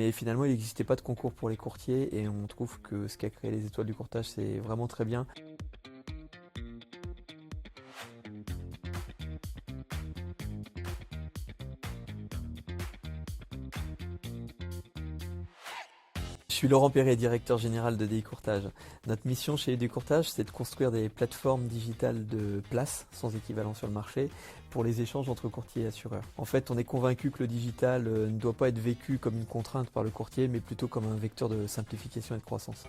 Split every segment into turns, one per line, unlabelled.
Mais finalement, il n'existait pas de concours pour les courtiers et on trouve que ce qu'a créé les étoiles du courtage, c'est vraiment très bien. Je suis Laurent Perret, directeur général de DI Courtage. Notre mission chez DI Courtage, c'est de construire des plateformes digitales de place, sans équivalent sur le marché, pour les échanges entre courtiers et assureurs. En fait, on est convaincu que le digital ne doit pas être vécu comme une contrainte par le courtier, mais plutôt comme un vecteur de simplification et de croissance.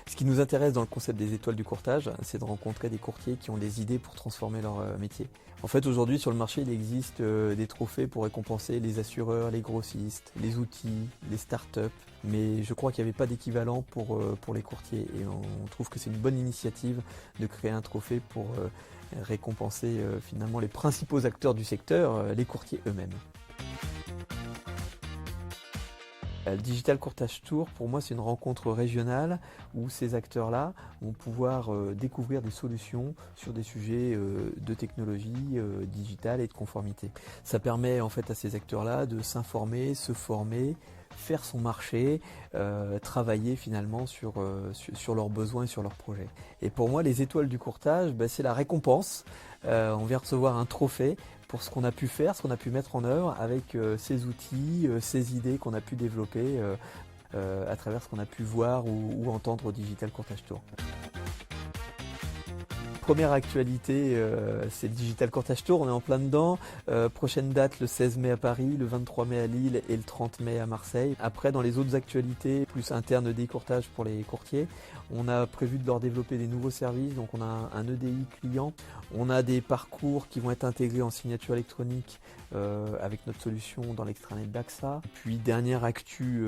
Ce qui nous intéresse dans le concept des étoiles du courtage, c'est de rencontrer des courtiers qui ont des idées pour transformer leur métier. En fait, aujourd'hui, sur le marché, il existe des trophées pour récompenser les assureurs, les grossistes, les outils, les startups. Mais je crois qu'il n'y avait pas d'équivalent pour les courtiers. Et on trouve que c'est une bonne initiative de créer un trophée pour récompenser finalement les principaux acteurs du secteur, les courtiers eux-mêmes. Le Digital Courtage Tour, pour moi, c'est une rencontre régionale où ces acteurs-là vont pouvoir découvrir des solutions sur des sujets de technologie digitale et de conformité. Ça permet en fait à ces acteurs-là de s'informer, se former, faire son marché, travailler finalement sur leurs besoins et sur leurs projets. Et pour moi, les étoiles du courtage, c'est la récompense. On vient recevoir un trophée pour ce qu'on a pu faire, ce qu'on a pu mettre en œuvre avec ces outils, ces idées qu'on a pu développer à travers ce qu'on a pu voir ou entendre au Digital Courtage Tour. Première actualité, c'est le Digital Courtage Tour, on est en plein dedans. Prochaine date le 16 mai à Paris, le 23 mai à Lille et le 30 mai à Marseille. Après, dans les autres actualités, plus internes EDI Courtage pour les courtiers, on a prévu de leur développer des nouveaux services. Donc on a un EDI client, on a des parcours qui vont être intégrés en signature électronique avec notre solution dans l'extranet d'AXA. Puis dernière actu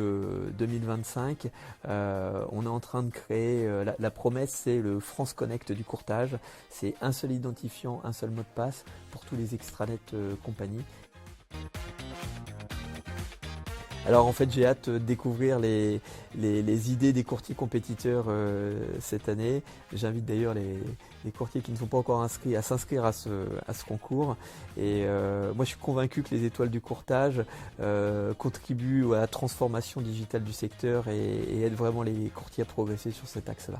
2025, on est en train de créer, la promesse c'est le France Connect du courtage. C'est un seul identifiant, un seul mot de passe pour tous les extranets compagnie. Alors en fait j'ai hâte de découvrir les idées des courtiers compétiteurs cette année. J'invite d'ailleurs les courtiers qui ne sont pas encore inscrits à s'inscrire à ce concours. Et moi je suis convaincu que les étoiles du courtage contribuent à la transformation digitale du secteur et aident vraiment les courtiers à progresser sur cet axe-là.